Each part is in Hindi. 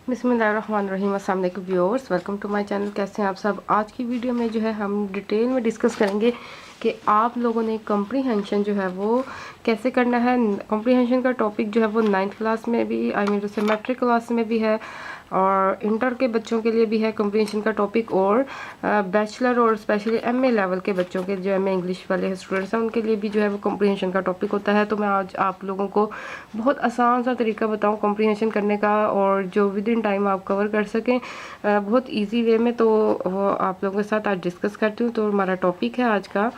बिस्मिल्लाहिर्रहमानिर्रहीम। अस्सलाम वालेकुम viewers, welcome to my channel. कैसे हैं आप सब। आज की वीडियो में जो है हम डिटेल में डिस्कस करेंगे कि आप लोगों ने कॉम्प्रीहेंशन जो है वो कैसे करना है। कॉम्प्रीहेंशन का टॉपिक जो है वो 9th क्लास में भी टू से मैट्रिक क्लास में भी है और इंटर के बच्चों के लिए भी है कॉम्प्रीहेंशन का टॉपिक, और बैचलर और स्पेशली एमए लेवल के बच्चों के जो एमए इंग्लिश वाले स्टूडेंट्स हैं उनके लिए भी जो है वो कॉम्प्रीहेंशन का टॉपिक होता है। तो मैं आज आप लोगों को बहुत आसान सा तरीका बताऊं कॉम्प्रीहेंशन करने का, और जो विद इन टाइम आप कवर कर सकें बहुत इजी वे में। तो वो आप लोगों के साथ आज डिस्कस करती हूँ। तो हमारा टॉपिक है आज का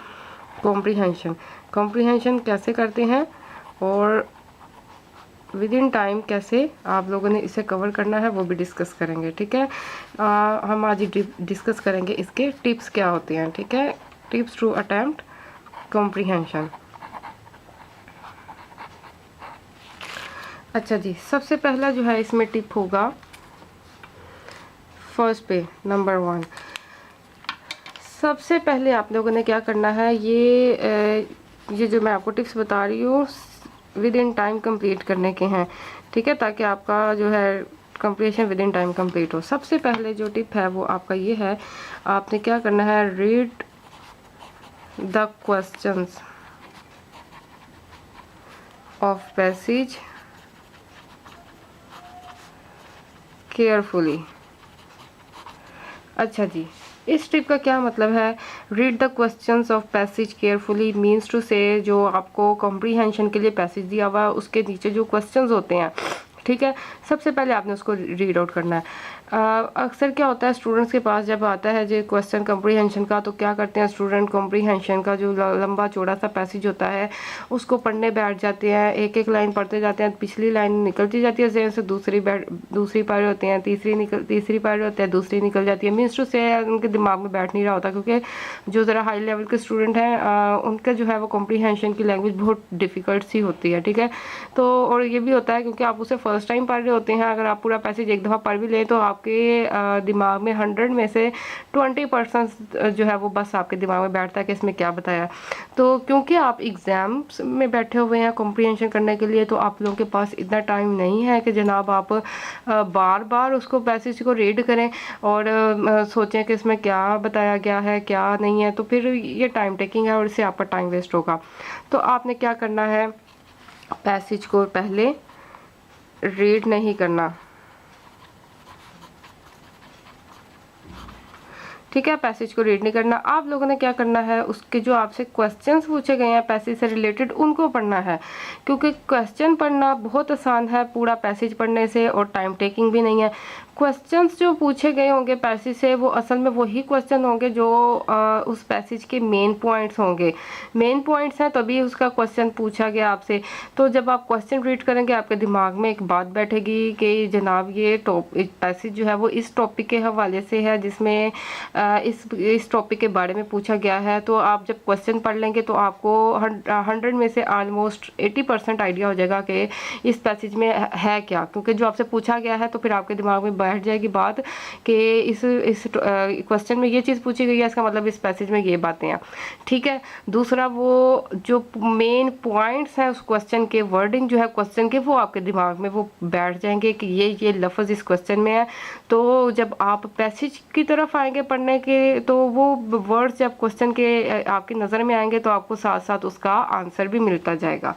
कॉम्प्रीहेंशन। कॉम्प्रीहेंशन कैसे करते हैं और विद इन टाइम कैसे आप लोगों ने इसे कवर करना है वो भी डिस्कस करेंगे। ठीक है, हम आज डिस्कस करेंगे इसके टिप्स क्या होते हैं। ठीक है, टिप्स टू अटेम्प्ट कॉम्प्रीहेंशन। अच्छा जी, सबसे पहला जो है इसमें टिप होगा फर्स्ट पे नंबर 1। सबसे पहले आप लोगों ने क्या करना है, ये जो मैं आपको टिप्स बता रही हूँ विद इन टाइम कंप्लीट करने के हैं। ठीक है, ताकि आपका जो है completion with in time complete हो। सबसे पहले जो टिप है वो आपका ये है, आपने क्या करना है, read the questions of passage carefully. अच्छा जी, इस टिप का क्या मतलब है, read the questions of passage carefully means to say जो आपको कॉम्प्रीहेंशन के लिए पैसेज दिया हुआ है उसके नीचे जो क्वेश्चंस होते हैं, ठीक है, सबसे पहले आपने उसको रीड आउट करना है। अक्सर क्या होता है स्टूडेंट्स के पास जब आता है जो क्वेश्चन कॉम्प्रीहेंशन का, तो क्या करते हैं स्टूडेंट कॉम्प्रीहेंशन का जो लंबा चौड़ा सा पैसेज होता है उसको पढ़ने बैठ जाते हैं, एक एक लाइन पढ़ते जाते हैं, पिछली लाइन निकलती जाती है जहन से, दूसरी पढ़ होते हैं, तीसरी पढ़ होते हैं, दूसरी निकल जाती है। मीन्स टू से उनके दिमाग में बैठ नहीं रहा होता, क्योंकि जो ज़रा हाई लेवल के स्टूडेंट हैं उनका जो है वो कॉम्प्रीहेंशन की लैंग्वेज बहुत डिफ़िकल्ट सी होती है। ठीक है, तो और ये भी होता है क्योंकि आप उसे फर्स्ट टाइम पढ़ रहे होते हैं। अगर आप पूरा पैसेज एक दफ़ा पढ़ भी लें तो आपके दिमाग में 100 में से 20% जो है वो बस आपके दिमाग में बैठता है कि इसमें क्या बताया। तो क्योंकि आप एग्ज़ाम्स में बैठे हुए हैं कॉम्प्रीहेंशन करने के लिए, तो आप लोगों के पास इतना टाइम नहीं है कि जनाब आप बार बार उसको पैसेज को रीड करें और सोचें कि इसमें क्या बताया गया है क्या नहीं है, तो फिर ये टाइम टेकिंग है और इससे आपका टाइम वेस्ट होगा। तो आपने क्या करना है, पैसेज को पहले रीड नहीं करना। ठीक है, पैसेज को रीड नहीं करना। आप लोगों ने क्या करना है, उसके जो आपसे क्वेश्चंस पूछे गए हैं पैसेज से रिलेटेड उनको पढ़ना है, क्योंकि क्वेश्चन पढ़ना बहुत आसान है पूरा पैसेज पढ़ने से और टाइम टेकिंग भी नहीं है। क्वेश्चंस जो पूछे गए होंगे पैसेज से वो असल में वही क्वेश्चन होंगे जो उस पैसेज के मेन पॉइंट्स होंगे। मेन पॉइंट्स हैं तभी उसका क्वेश्चन पूछा गया आपसे। तो जब आप क्वेश्चन रीड करेंगे आपके दिमाग में एक बात बैठेगी कि जनाब ये पैसेज जो है वो इस टॉपिक के हवाले से है जिसमें इस टॉपिक के बारे में पूछा गया है। तो आप जब क्वेश्चन पढ़ लेंगे तो आपको 100 में से ऑलमोस्ट 80% आइडिया हो जाएगा कि इस पैसेज में है क्या, क्योंकि जो आपसे पूछा गया है तो फिर आपके दिमाग में बैठ जाएगी बात कि इस क्वेश्चन में ये चीज़ पूछी गई है, इसका मतलब इस पैसेज में ये बातें हैं। ठीक है, दूसरा वो जो मेन पॉइंट्स हैं उस क्वेश्चन के, वर्डिंग जो है क्वेश्चन के, वो आपके दिमाग में वो बैठ जाएंगे कि ये लफ्ज़ इस क्वेश्चन में है। तो जब आप पैसेज की तरफ आएंगे पढ़ने के तो वो वर्ड्स जब क्वेश्चन के आपकी नज़र में आएंगे तो आपको साथ साथ उसका आंसर भी मिलता जाएगा।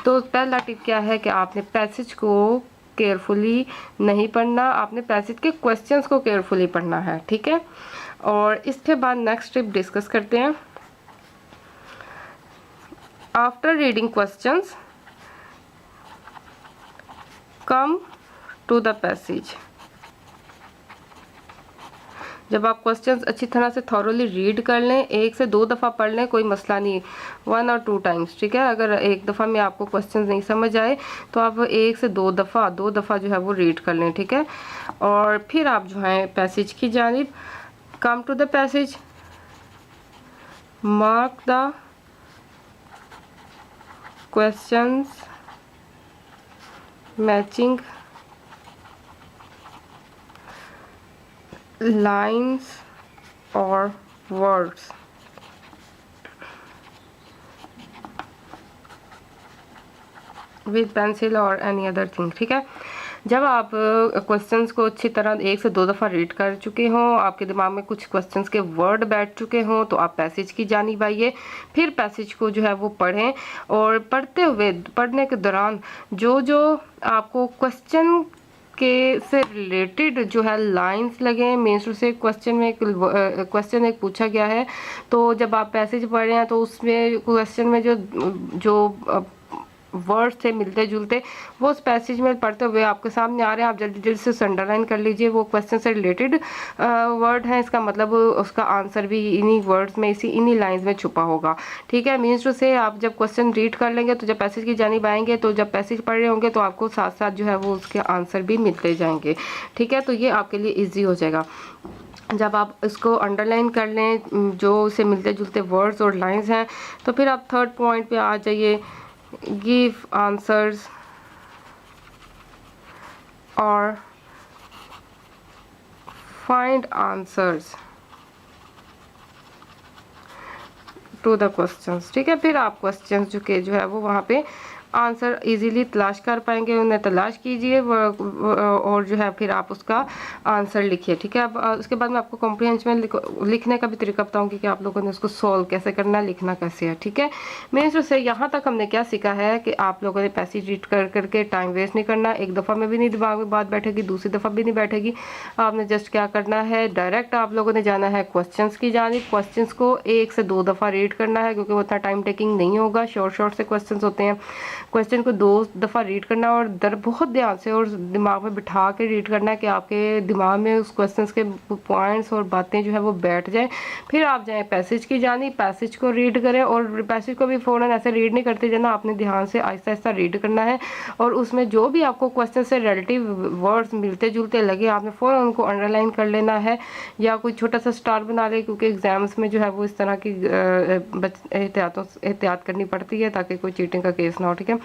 तो पहला टिप क्या है कि आपने पैसेज को केयरफुली नहीं पढ़ना, आपने पैसेज के क्वेश्चंस को केयरफुली पढ़ना है। ठीक है, और इसके बाद नेक्स्ट टिप डिस्कस करते हैं। After reading questions come to the passage. जब आप क्वेश्चंस अच्छी तरह से थॉरोली रीड कर लें, 1 से 2 दफ़ा पढ़ लें, कोई मसला नहीं, 1 और 2 टाइम्स। ठीक है, अगर एक दफ़ा में आपको क्वेश्चंस नहीं समझ आए तो आप 1 से 2 दफ़ा जो है वो रीड कर लें। ठीक है, और फिर आप जो है पैसेज की जानिब come to the passage, mark the questions matching lines or words with pencil or any other thing। ठीक है, जब आप क्वेश्चंस को अच्छी तरह 1 से 2 दफ़ा रीड कर चुके हों, आपके दिमाग में कुछ क्वेश्चंस के वर्ड बैठ चुके हों, तो आप पैसेज की जानिब आइए। फिर पैसेज को जो है वो पढ़ें, और पढ़ने के दौरान जो जो आपको क्वेश्चन के से रिलेटेड जो है लाइंस लगे, मीन्स से क्वेश्चन क्वेश्चन एक पूछा गया है, तो जब आप पैसेज पढ़ रहे हैं तो उसमें क्वेश्चन में जो जो वर्ड्स थे मिलते जुलते, वो उस पैसेज में पढ़ते हुए आपके सामने आ रहे हैं। आप जल्दी जल्दी से अंडरलाइन कर लीजिए, वो क्वेश्चन से रिलेटेड वर्ड है, इसका मतलब उसका आंसर भी इन्हीं वर्ड्स में, इन्हीं लाइंस में छुपा होगा। ठीक है, मीन्स टू से आप जब क्वेश्चन रीड कर लेंगे तो जब पैसेज की जानिब आएंगे, तो जब पैसेज पढ़ रहे होंगे तो आपको साथ साथ जो है वो उसके आंसर भी मिलते जाएंगे। ठीक है, तो ये आपके लिए ईजी हो जाएगा। जब आप इसको अंडरलाइन कर लें, जो उसे मिलते जुलते वर्ड्स और लाइंस हैं, तो फिर आप थर्ड पॉइंट पे आ जाइए, give answers or find answers to the questions। ठीक है, फिर आप क्वेश्चंस जो है वो वहाँ पे आंसर इजीली तलाश कर पाएंगे, उन्हें तलाश कीजिए और जो है फिर आप उसका आंसर लिखिए। ठीक है, अब उसके बाद मैं आपको कॉम्प्रिहेंशन में लिखने का भी तरीका बताऊंगी कि आप लोगों ने उसको सॉल्व कैसे करना है, लिखना कैसे है। ठीक है, मीन्स से यहाँ तक हमने क्या सीखा है कि आप लोगों ने पैसेज रीड कर करके टाइम वेस्ट नहीं करना। एक दफ़ा में भी नहीं दिमाग में बात बैठेगी, दूसरी दफ़ा भी नहीं बैठेगी। आपने जस्ट क्या करना है, डायरेक्ट आप लोगों ने जाना है क्वेश्चंस की जानिब। क्वेश्चंस को 1 से 2 दफ़ा रीड करना है, क्योंकि वो इतना टाइम टेकिंग नहीं होगा, शॉर्ट से क्वेश्चंस होते हैं। क्वेश्चन को 2 दफ़ा रीड करना और बहुत ध्यान से और दिमाग में बिठा के रीड करना है कि आपके दिमाग में उस क्वेश्चन के पॉइंट्स और बातें जो है वो बैठ जाए। फिर आप जाएं पैसेज की जानी, पैसेज को रीड करें, और पैसेज को भी फ़ौरन ऐसे रीड नहीं करते जाना, आपने ध्यान से आहिस्ता आहिस्ता रीड करना है। और उसमें जो भी आपको क्वेश्चन से रिलेटिव वर्ड्स मिलते जुलते लगे, आपने फ़ौरन उनको अंडरलाइन कर लेना है, या कोई छोटा सा स्टार बना ले, क्योंकि एग्जाम्स में जो है वो इस तरह की एहतियात करनी पड़ती है ताकि कोई चीटिंग का केस ना हो। ठीक है,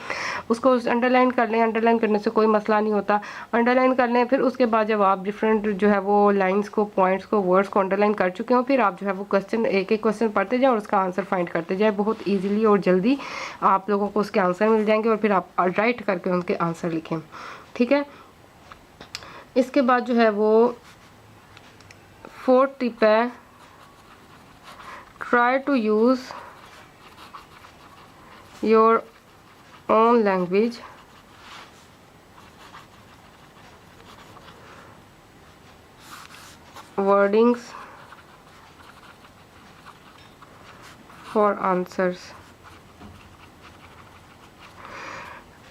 उसको अंडरलाइन कर लें, अंडरलाइन करने से कोई मसला नहीं होता, अंडरलाइन कर लें। फिर उसके बाद जब आप डिफरेंट जो है वो लाइंस को, पॉइंट्स को, वर्ड्स को अंडरलाइन कर चुके हो, फिर आप जो है वो क्वेश्चन एक एक क्वेश्चन पढ़ते जाएं और उसका आंसर फाइंड करते जाएं। बहुत ईजिली और जल्दी आप लोगों को उसके आंसर मिल जाएंगे, और फिर आप राइट करके उनके आंसर लिखें। ठीक है, इसके बाद जो है वो 4th टिप है, try to use your own language wordings for answers।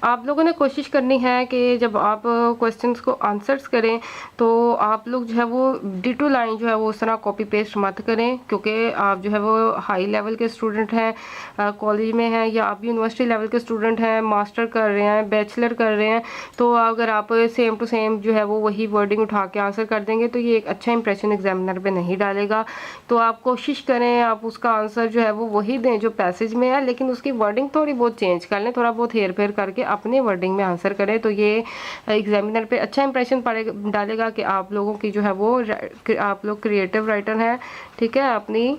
आप लोगों ने कोशिश करनी है कि जब आप क्वेश्चंस को आंसर्स करें तो आप लोग जो है वो डिटो लाइन जो है वो उस तरह कॉपी पेस्ट मत करें, क्योंकि आप जो है वो हाई लेवल के स्टूडेंट हैं, कॉलेज में हैं, या आप यूनिवर्सिटी लेवल के स्टूडेंट हैं, मास्टर कर रहे हैं, बैचलर कर रहे हैं, तो अगर आप सेम टू सेम जो है वो वही वर्डिंग उठा के आंसर कर देंगे तो ये एक अच्छा इंप्रेशन एग्जामिनर पे नहीं डालेगा। तो आप कोशिश करें आप उसका आंसर जो है वो वही दें जो पैसेज में है, लेकिन उसकी वर्डिंग थोड़ी बहुत चेंज कर लें, थोड़ा बहुत हेर फेर करके अपने वर्डिंग में आंसर करें। तो ये एग्जामिनर पे अच्छा इंप्रेशन डालेगा कि आप लोगों की जो है वो, आप लोग क्रिएटिव राइटर हैं। ठीक है, अपनी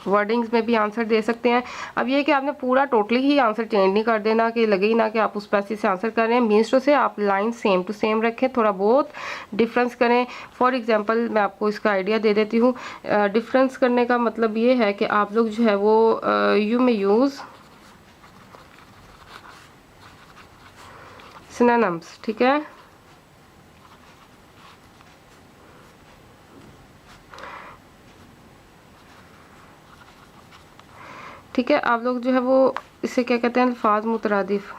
वर्डिंग्स में भी आंसर दे सकते हैं। अब ये कि आपने पूरा टोटली ही आंसर चेंज नहीं कर देना कि लगे ही ना कि आप उस पैसेज से आंसर कर रहे हैं। मीन्स टू से आप लाइन सेम टू सेम रखें, थोड़ा बहुत डिफरेंस करें। फॉर एग्जांपल मैं आपको इसका आइडिया दे देती हूँ। डिफरेंस करने का मतलब ये है कि आप लोग जो है वो यू में यूज़ सिनोनिम्स। ठीक है, ठीक है, आप लोग जो है वो इसे क्या कहते हैं, अल्फाज मुतरादिफ।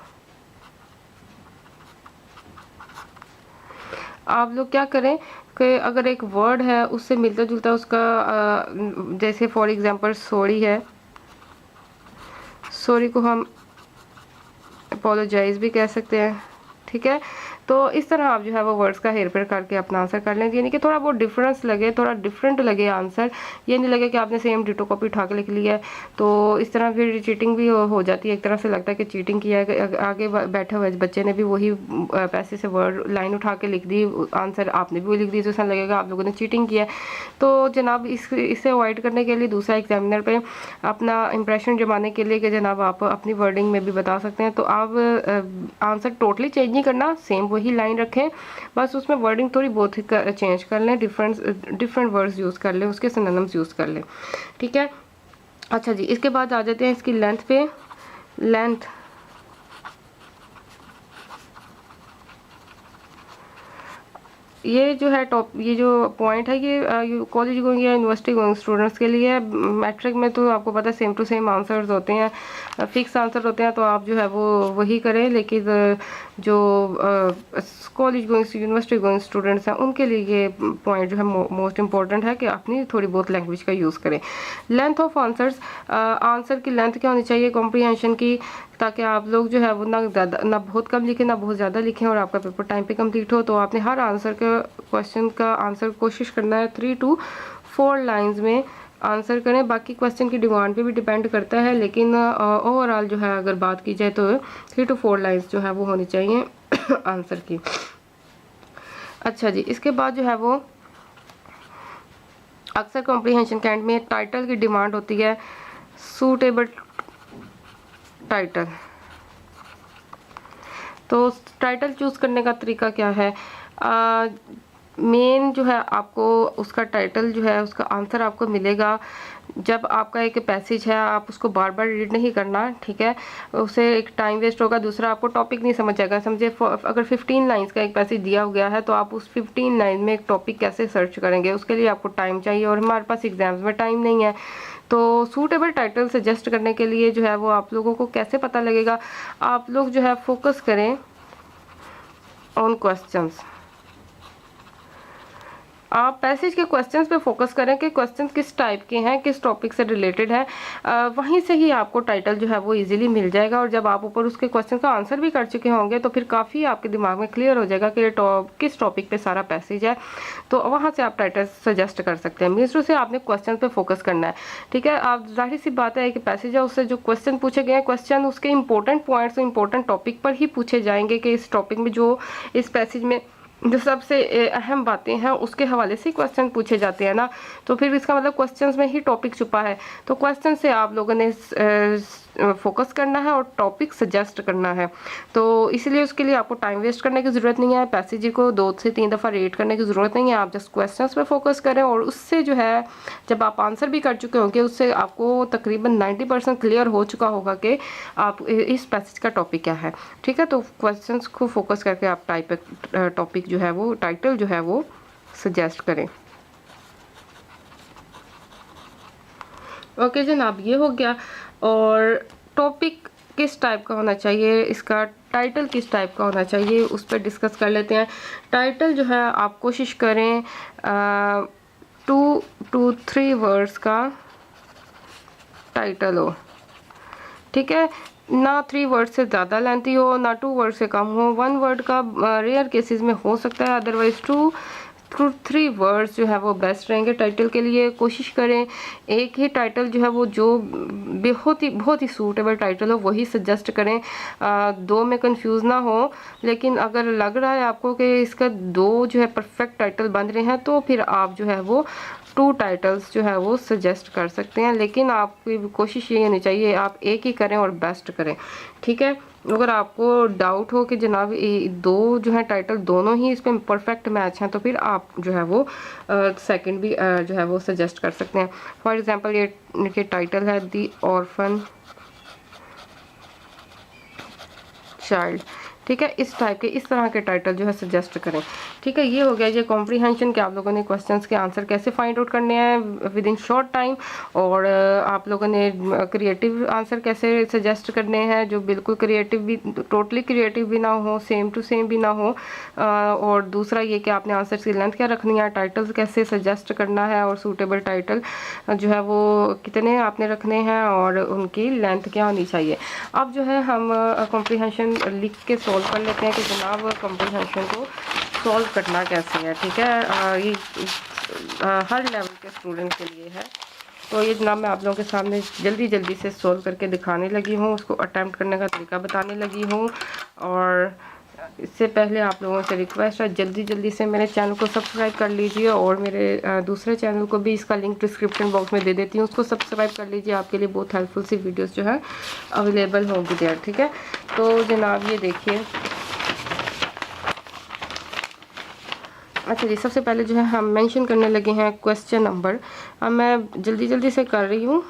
आप लोग क्या करें कि अगर एक वर्ड है उससे मिलता जुलता उसका, जैसे फॉर एग्जांपल सॉरी है, सॉरी को हम अपोलोजाइज भी कह सकते हैं। ठीक है, तो इस तरह आप जो है वो वर्ड्स का हेर फेर करके अपना आंसर कर लें, यानी कि थोड़ा बहुत डिफरेंस लगे, थोड़ा डिफरेंट लगे आंसर, ये नहीं लगे कि आपने सेम डिटो कॉपी उठा के लिख लिया है। तो इस तरह फिर चीटिंग भी हो जाती है, एक तरह से लगता है कि चीटिंग किया है। आगे बैठे हुए बच्चे ने भी वही पैसे से वर्ड लाइन उठा के लिख दी, आंसर आपने भी वही लिख दी, तो ऐसा लगेगा आप लोगों ने चीटिंग किया है। तो जनाब इसे अवॉइड करने के लिए दूसरा एग्जामिनर पे अपना इंप्रेशन जमाने के लिए कि जनाब आप अपनी वर्डिंग में भी बता सकते हैं, तो आप आंसर टोटली चेंज नहीं करना, सेम वही लाइन रखें, बस उसमें वर्डिंग थोड़ी बहुत ही चेंज कर लें, डिफरेंट वर्ड्स यूज़ कर लें, उसके सिनोनिम्स यूज़ कर लें, ठीक है। अच्छा जी, इसके बाद आ जाते हैं इसकी लेंथ पे। लेंथ ये जो है ये जो पॉइंट है ये कॉलेज गोइंग या यूनिवर्सिटी गोइंग स्टूडेंट्स के लिए। मैट्रिक में तो आपको पता है सेम टू सेम आंसर्स होते हैं, फिक्स आंसर होते हैं, तो आप जो है वो वही करें। लेकिन जो college going university going students हैं उनके लिए ये पॉइंट जो है मोस्ट इंपॉर्टेंट है कि अपनी थोड़ी बहुत लैंग्वेज का यूज़ करें। लेंथ ऑफ आंसर्स, आंसर की लेंथ क्या होनी चाहिए कॉम्प्रीहेंशन की, ताकि आप लोग जो है वो ना ज़्यादा ना बहुत कम लिखें ना बहुत ज़्यादा लिखें और आपका पेपर टाइम पे कंप्लीट हो। तो आपने हर आंसर का क्वेश्चन का आंसर कोशिश करना है 3 to 4 लाइंस में आंसर करें। बाकी क्वेश्चन की डिमांड पे भी डिपेंड करता है, लेकिन ओवरऑल जो है अगर बात की जाए तो 3 to 4 लाइंस जो है वो होनी चाहिए आंसर की। अच्छा जी, इसके बाद जो है वो अक्सर कॉम्प्रीहेंशन के एंड में टाइटल की डिमांड होती है, सूटेबल टाइटल। तो टाइटल चूज़ करने का तरीका क्या है, मेन जो है आपको उसका टाइटल जो है उसका आंसर आपको मिलेगा जब आपका एक पैसेज है, आप उसको बार बार रीड नहीं करना, ठीक है, उसे एक टाइम वेस्ट होगा। दूसरा आपको टॉपिक नहीं समझ आएगा। समझे अगर 15 लाइंस का एक पैसेज दिया गया है तो आप उस 15 लाइन में एक टॉपिक कैसे सर्च करेंगे, उसके लिए आपको टाइम चाहिए और हमारे पास एग्जाम्स में टाइम नहीं है। तो सूटेबल टाइटल सजेस्ट करने के लिए जो है वो आप लोगों को कैसे पता लगेगा, आप लोग जो है फोकस करें ऑन क्वेश्चंस। आप पैसेज के क्वेश्चंस पे फोकस करें कि क्वेश्चंस किस टाइप के हैं, किस टॉपिक से रिलेटेड है, वहीं से ही आपको टाइटल जो है वो इजीली मिल जाएगा। और जब आप ऊपर उसके क्वेश्चन का आंसर भी कर चुके होंगे तो फिर काफ़ी आपके दिमाग में क्लियर हो जाएगा कि किस टॉपिक पे सारा पैसेज है, तो वहाँ से आप टाइटल सजेस्ट कर सकते हैं। मीन्स से आपने क्वेश्चन पे फोकस करना है, ठीक है। आप जाहिर सी बात है कि पैसेज है, उससे जो क्वेश्चन पूछे गए हैं, क्वेश्चन उसके इंपॉर्टेंट पॉइंट्स, इंपॉर्टेंट टॉपिक पर ही पूछे जाएंगे कि इस टॉपिक में जो इस पैसेज में जो सबसे अहम बातें हैं उसके हवाले से क्वेश्चन पूछे जाते हैं ना, तो फिर इसका मतलब क्वेश्चंस में ही टॉपिक छुपा है। तो क्वेश्चन से आप लोगों ने फोकस करना है और टॉपिक सजेस्ट करना है। तो इसलिए उसके लिए आपको टाइम वेस्ट करने की ज़रूरत नहीं है, पैसेज को 2 से 3 दफ़ा रीड करने की ज़रूरत नहीं है। आप जस्ट क्वेश्चंस पे फोकस करें और उससे जो है जब आप आंसर भी कर चुके होंगे उससे आपको तकरीबन 90% क्लियर हो चुका होगा कि आप इस पैसेज का टॉपिक क्या है, ठीक है। तो क्वेश्चंस को फोकस करके आप टॉपिक जो है वो टाइटल जो है वो सजेस्ट करें। ओके जनाब, ये हो गया। और टॉपिक किस टाइप का होना चाहिए, इसका टाइटल किस टाइप का होना चाहिए, उस पर डिस्कस कर लेते हैं। टाइटल जो है आप कोशिश करें 2 to 3 वर्ड्स का टाइटल हो, ठीक है, ना 3 वर्ड से ज़्यादा लेंथी हो ना 2 वर्ड से कम हो। 1 वर्ड का रेयर केसेस में हो सकता है, अदरवाइज 2 to 3 वर्ड्स जो है वो बेस्ट रहेंगे टाइटल के लिए। कोशिश करें एक ही टाइटल जो है वो जो बहुत ही सूटेबल टाइटल हो वही सजेस्ट करें, 2 में कंफ्यूज ना हो। लेकिन अगर लग रहा है आपको कि इसका 2 जो है परफेक्ट टाइटल बन रहे हैं तो फिर आप जो है वो 2 टाइटल्स जो है वो सजेस्ट कर सकते हैं। लेकिन आपकी कोशिश ये होनी चाहिए आप एक ही करें और बेस्ट करें, ठीक है। अगर आपको डाउट हो कि जनाब 2 जो है टाइटल दोनों ही इस पर परफेक्ट मैच हैं तो फिर आप जो है वो सेकंड भी जो है वो सजेस्ट कर सकते हैं। फॉर एग्जांपल ये टाइटल है दी ऑर्फन चाइल्ड, ठीक है। इस टाइप के इस तरह के टाइटल जो है सजेस्ट करें, ठीक है। ये हो गया ये कॉम्प्रीहेंशन कि आप लोगों ने क्वेश्चंस के आंसर कैसे फाइंड आउट करने हैं विद इन शॉर्ट टाइम, और आप लोगों ने क्रिएटिव आंसर कैसे सजेस्ट करने हैं जो बिल्कुल क्रिएटिव भी, टोटली क्रिएटिव भी ना हो, सेम टू सेम भी ना हो। और दूसरा ये कि आपने आंसर की लेंथ क्या रखनी है, टाइटल्स कैसे सजेस्ट करना है और सूटेबल टाइटल जो है वो कितने आपने रखने हैं और उनकी लेंथ क्या होनी चाहिए। अब जो है हम कॉम्प्रीहेंशन लिख के सॉल्व कर लेते हैं कि जनाब कॉम्प्रीहेंशन को सॉल्व करना कैसे है, ठीक है। ये हर लेवल के स्टूडेंट के लिए है। तो ये जनाब मैं आप लोगों के सामने जल्दी से सॉल्व करके दिखाने लगी हूँ, उसको अटैम्प्ट करने का तरीका बताने लगी हूँ। और इससे पहले आप लोगों से रिक्वेस्ट है जल्दी से मेरे चैनल को सब्सक्राइब कर लीजिए और मेरे दूसरे चैनल को भी, इसका लिंक डिस्क्रिप्शन बॉक्स में दे देती हूँ, उसको सब्सक्राइब कर लीजिए। आपके लिए बहुत हेल्पफुल सी वीडियोस जो है अवेलेबल होंगी देयर, ठीक है। तो जनाब ये देखिए अच्छा जी, सबसे पहले जो है हम मेंशन करने लगे हैं क्वेश्चन नंबर। अब मैं जल्दी जल्दी से कर रही हूँ।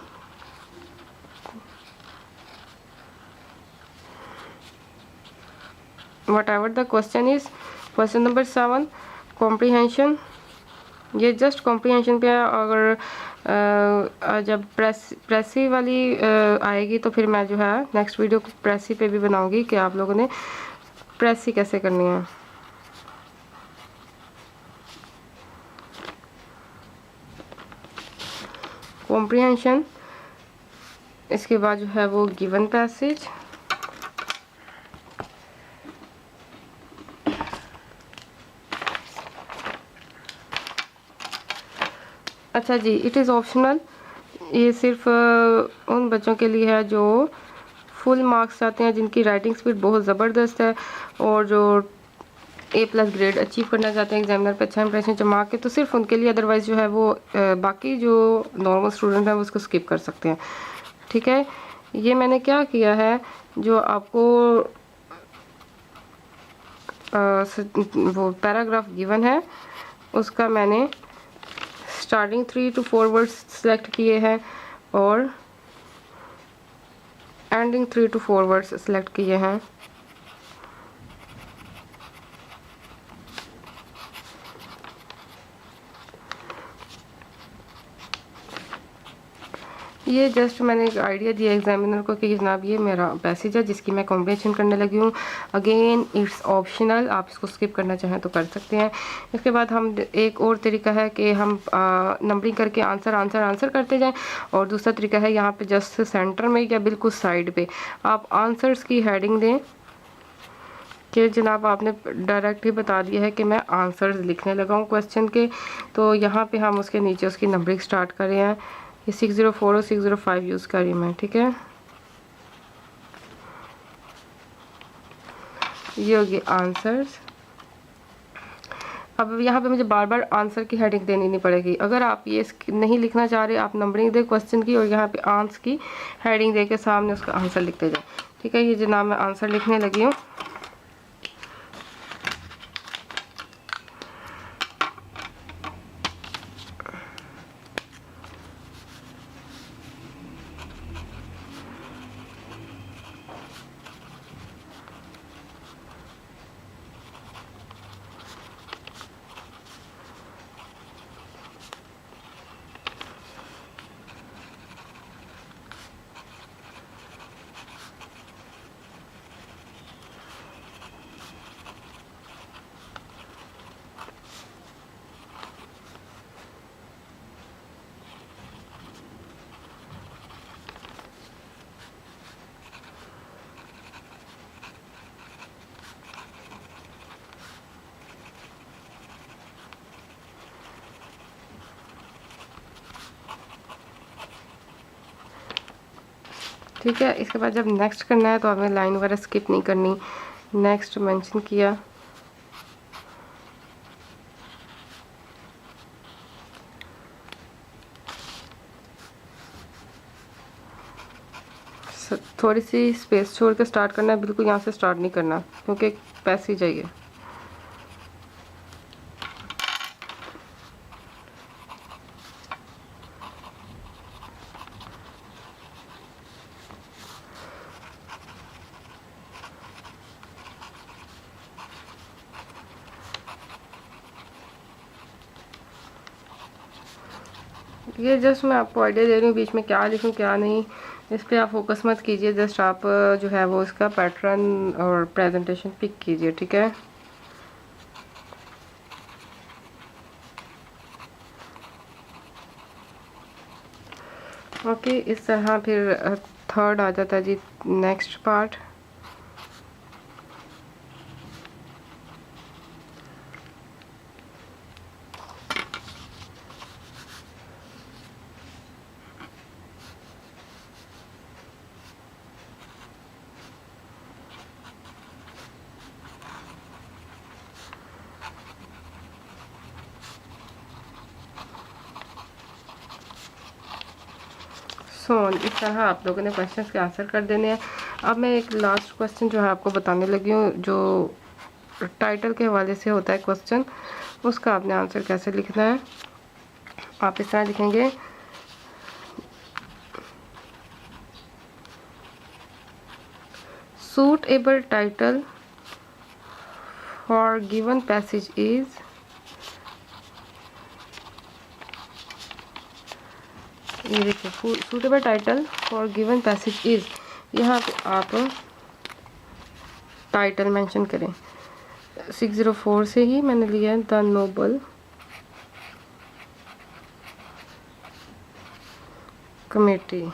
What ever the question is, question number 7 comprehension. ये जस्ट कॉम्प्रीहेंशन पे है। अगर जब प्रेसी वाली आएगी तो फिर मैं जो है नेक्स्ट वीडियो को प्रेसी पे भी बनाऊंगी कि आप लोगों ने प्रेसी कैसे करनी है। कॉम्प्रीहेंशन, इसके बाद जो है वो गिवन पैसेज, अच्छा जी, इट इज़ ऑप्शनल। ये सिर्फ उन बच्चों के लिए है जो फुल मार्क्स चाहते हैं, जिनकी राइटिंग स्पीड बहुत ज़बरदस्त है और जो A+ ग्रेड अचीव करना चाहते हैं, एग्जामिनर पे अच्छा इंप्रेशन जमा के, तो सिर्फ उनके लिए। अदरवाइज़ जो है वो बाकी जो नॉर्मल स्टूडेंट हैं वो उसको स्किप कर सकते हैं। ठीक है, ये मैंने क्या किया है, जो आपको वो पैराग्राफ गिवन है उसका मैंने स्टार्टिंग 3 to 4 वर्ड्स सेलेक्ट किए हैं और एंडिंग 3 to 4 वर्ड्स सेलेक्ट किए हैं। ये जस्ट मैंने एक आइडिया दिया एग्जामिनर को कि जनाब ये मेरा पैसेज है जिसकी मैं कॉम्प्रीहेंशन करने लगी हूँ। अगेन इट्स ऑप्शनल, आप इसको स्किप करना चाहें तो कर सकते हैं। इसके बाद हम एक और तरीका है कि हम नंबरिंग करके आंसर करते जाएं, और दूसरा तरीका है यहाँ पे जस्ट सेंटर में या बिल्कुल साइड पे आप आंसर्स की हेडिंग दें कि जनाब आपने डायरेक्ट ही बता दिया है कि मैं आंसर्स लिखने लगा हूँ क्वेश्चन के, तो यहाँ पे हम उसके नीचे उसकी नंबरिंग स्टार्ट कर रहे हैं। ये 604 और 605 यूज़ कर रही हूँ मैं। ठीक है, ये होगी आंसर्स। अब यहाँ पे मुझे बार बार आंसर की हेडिंग देनी नहीं पड़ेगी। अगर आप ये नहीं लिखना चाह रहे, आप नंबरिंग दे क्वेश्चन की और यहाँ पे आंसर की हेडिंग दे के सामने उसका आंसर लिखते जाए। ठीक है, ये जनाब मैं आंसर लिखने लगी हूँ। ठीक है, इसके बाद जब नेक्स्ट करना है तो हमें लाइन वगैरह स्किप नहीं करनी। नेक्स्ट मेंशन किया, थोड़ी सी स्पेस छोड़ के स्टार्ट करना है, बिल्कुल यहाँ से स्टार्ट नहीं करना क्योंकि पैसेज चाहिए। ये जस्ट मैं आपको आइडिया दे रही हूँ बीच में क्या लिखूँ क्या नहीं, इस पर आप फोकस मत कीजिए। जस्ट आप जो है वो इसका पैटर्न और प्रेजेंटेशन पिक कीजिए। ठीक है, ओके, इस तरह फिर थर्ड आ जाता है जी नेक्स्ट पार्ट। इस तरह आप लोगों ने क्वेश्चंस के आंसर कर देने हैं। अब मैं एक लास्ट क्वेश्चन जो है आपको बताने लगी हूँ, जो टाइटल के हवाले से होता है क्वेश्चन, उसका आपने आंसर कैसे लिखना है। आप इस तरह लिखेंगे, suitable title for given passage is, ये देखिए suitable title for given passage is, यहाँ पे आप टाइटल मेंशन करें। 604 से ही मैंने लिया है, द नोबल कमेटी।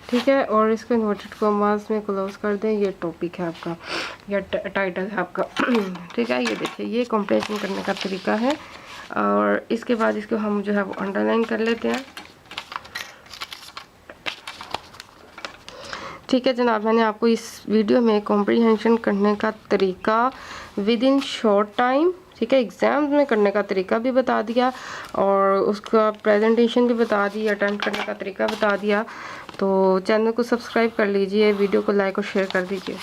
ठीक है, और इसको इन्वर्टेड कॉमास में क्लोज कर दें। ये टॉपिक है आपका या टाइटल है आपका। ठीक है, ये देखिए ये कंप्रेशन करने का तरीका है। और इसके बाद इसको हम जो है वो अंडरलाइन कर लेते हैं। ठीक है जनाब, मैंने आपको इस वीडियो में कॉम्प्रीहेंशन करने का तरीका विद इन शॉर्ट टाइम, ठीक है, एग्ज़ाम्स में करने का तरीका भी बता दिया और उसका प्रेजेंटेशन भी बता दी, अटेंड करने का तरीका बता दिया। तो चैनल को सब्सक्राइब कर लीजिए, वीडियो को लाइक और शेयर कर दीजिए।